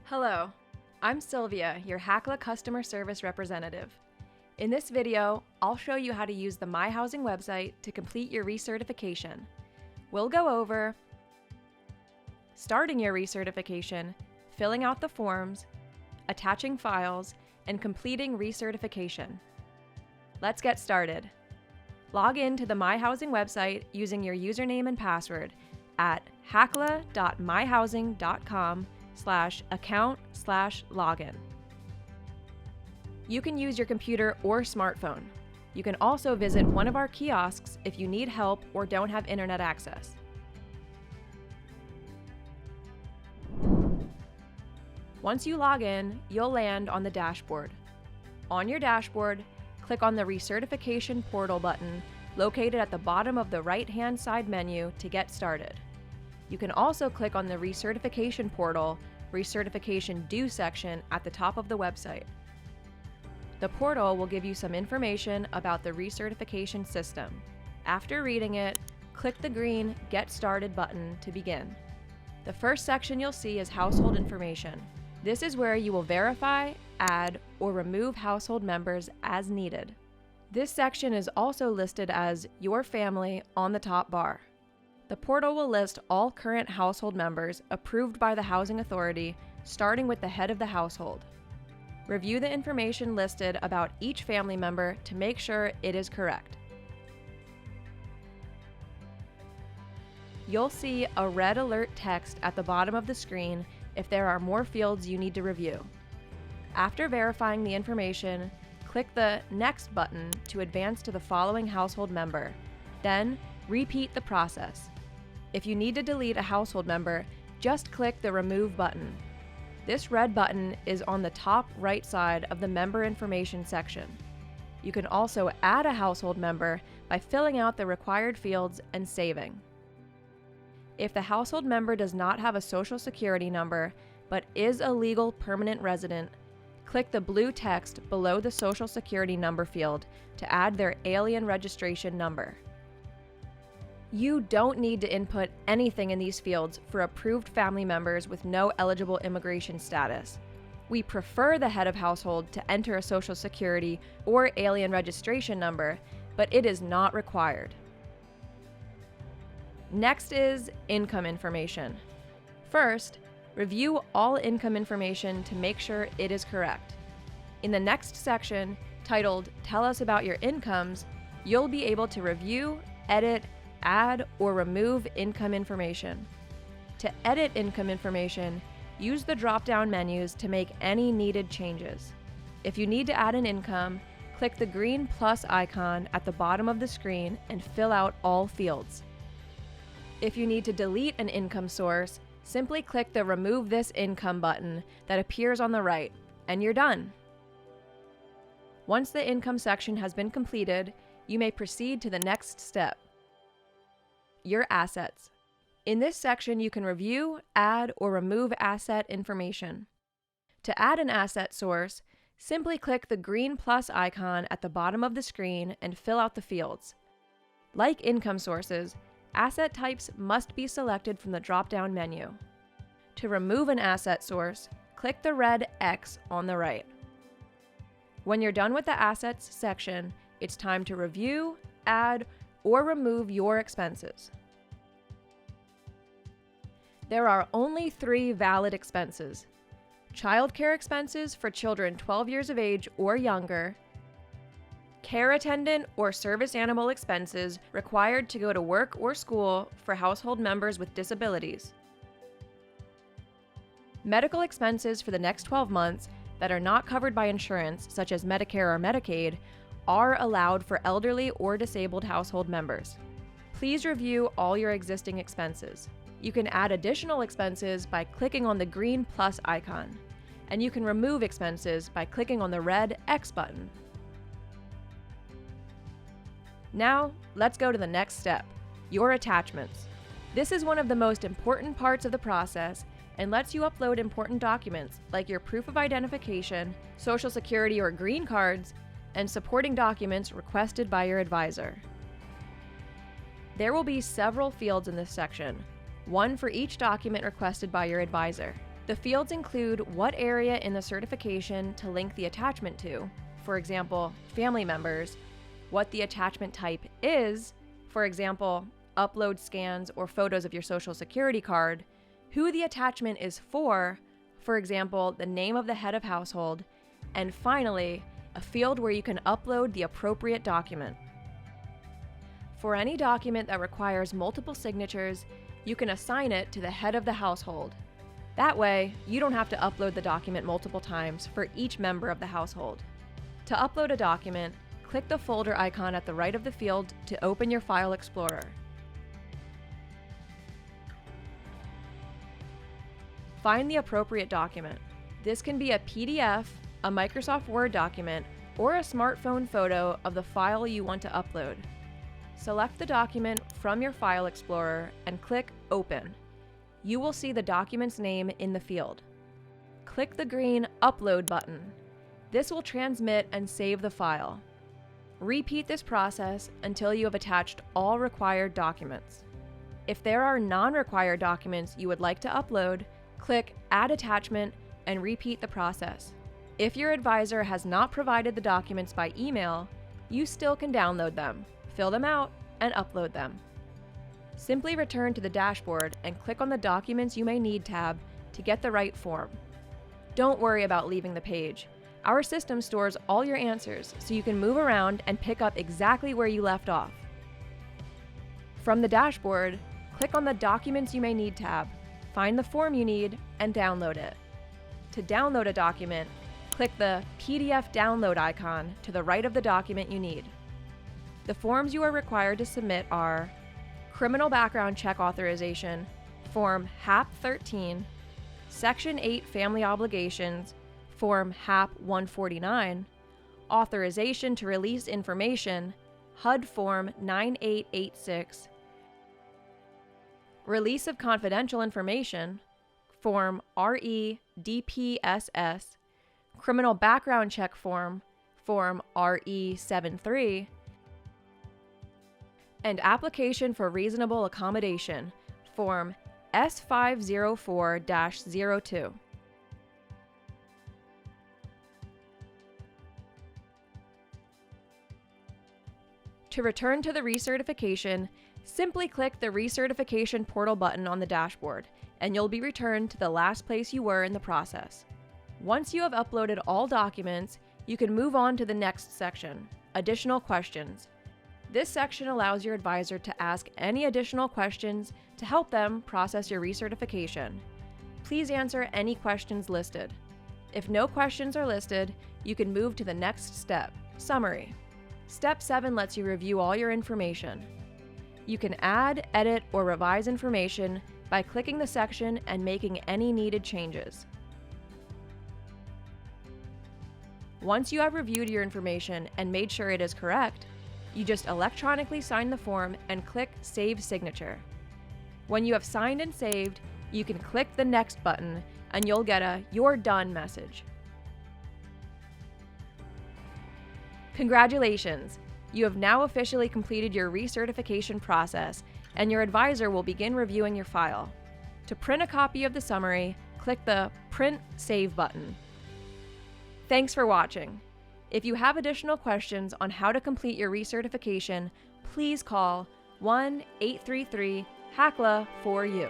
Hello, I'm Sylvia, your HACLA customer service representative. In this video, I'll show you how to use the My Housing website to complete your recertification. We'll go over starting your recertification, filling out the forms, attaching files, and completing recertification. Let's get started. Log in to the My Housing website using your username and password at hacla.myhousing.com/account/login. You can use your computer or smartphone. You can also visit one of our kiosks if you need help or don't have internet access. Once you log in, you'll land on the dashboard. On your dashboard, click on the Recertification Portal button located at the bottom of the right-hand side menu to get started. You can also click on the Recertification Portal, Recertification Due section at the top of the website. The portal will give you some information about the recertification system. After reading it, click the green Get Started button to begin. The first section you'll see is household information. This is where you will verify, add, or remove household members as needed. This section is also listed as Your Family on the top bar. The portal will list all current household members approved by the Housing Authority, starting with the head of the household. Review the information listed about each family member to make sure it is correct. You'll see a red alert text at the bottom of the screen if there are more fields you need to review. After verifying the information, click the Next button to advance to the following household member. Then, repeat the process. If you need to delete a household member, just click the Remove button. This red button is on the top right side of the Member Information section. You can also add a household member by filling out the required fields and saving. If the household member does not have a Social Security number but is a legal permanent resident, click the blue text below the Social Security number field to add their alien registration number. You don't need to input anything in these fields for approved family members with no eligible immigration status. We prefer the head of household to enter a Social Security or alien registration number, but it is not required. Next is income information. First, review all income information to make sure it is correct. In the next section, titled Tell Us About Your Incomes, you'll be able to review, edit, add, or remove income information. To edit income information, use the drop-down menus to make any needed changes. If you need to add an income, click the green plus icon at the bottom of the screen and fill out all fields. If you need to delete an income source, simply click the Remove This Income button that appears on the right, and you're done. Once the income section has been completed, you may proceed to the next step. Your assets. In this section, you can review, add, or remove asset information. To add an asset source, simply click the green plus icon at the bottom of the screen and fill out the fields. Like income sources, asset types must be selected from the drop-down menu. To remove an asset source, click the red X on the right. When you're done with the Assets section, it's time to review, add, or remove your expenses. There are only 3 valid expenses: childcare expenses for children 12 years of age or younger, care attendant or service animal expenses required to go to work or school for household members with disabilities. Medical expenses for the next 12 months that are not covered by insurance, such as Medicare or Medicaid, are allowed for elderly or disabled household members. Please review all your existing expenses. You can add additional expenses by clicking on the green plus icon, and you can remove expenses by clicking on the red X button. Now, let's go to the next step, your attachments. This is one of the most important parts of the process and lets you upload important documents like your proof of identification, Social Security or green cards, and supporting documents requested by your advisor. There will be several fields in this section, one for each document requested by your advisor. The fields include what area in the certification to link the attachment to, for example, family members, what the attachment type is, for example, upload scans or photos of your social security card, who the attachment is for example, the name of the head of household, and finally, a field where you can upload the appropriate document. For any document that requires multiple signatures, you can assign it to the head of the household. That way, you don't have to upload the document multiple times for each member of the household. To upload a document, click the folder icon at the right of the field to open your File Explorer. Find the appropriate document. This can be a PDF, a Microsoft Word document, or a smartphone photo of the file you want to upload. Select the document from your File Explorer and click Open. You will see the document's name in the field. Click the green Upload button. This will transmit and save the file. Repeat this process until you have attached all required documents. If there are non-required documents you would like to upload, click Add Attachment and repeat the process. If your advisor has not provided the documents by email, you still can download them, fill them out, and upload them. Simply return to the dashboard and click on the Documents You May Need tab to get the right form. Don't worry about leaving the page. Our system stores all your answers so you can move around and pick up exactly where you left off. From the dashboard, click on the Documents You May Need tab, find the form you need, and download it. To download a document, click the PDF download icon to the right of the document you need. The forms you are required to submit are Criminal Background Check Authorization, Form HAP 13, Section 8 Family Obligations, Form HAP 149, Authorization to Release Information, HUD Form 9886, Release of Confidential Information, Form RE-DPSS, Criminal Background Check Form, Form RE-73, and Application for Reasonable Accommodation, Form S504-02. To return to the recertification, simply click the Recertification Portal button on the dashboard, and you'll be returned to the last place you were in the process. Once you have uploaded all documents, you can move on to the next section, Additional Questions. This section allows your advisor to ask any additional questions to help them process your recertification. Please answer any questions listed. If no questions are listed, you can move to the next step, Summary. Step 7 lets you review all your information. You can add, edit, or revise information by clicking the section and making any needed changes. Once you have reviewed your information and made sure it is correct, you just electronically sign the form and click Save Signature. When you have signed and saved, you can click the Next button and you'll get a You're Done message. Congratulations! You have now officially completed your recertification process, and your advisor will begin reviewing your file. To print a copy of the summary, click the Print Save button. Thanks for watching. If you have additional questions on how to complete your recertification, please call 1-833-HACLA for you.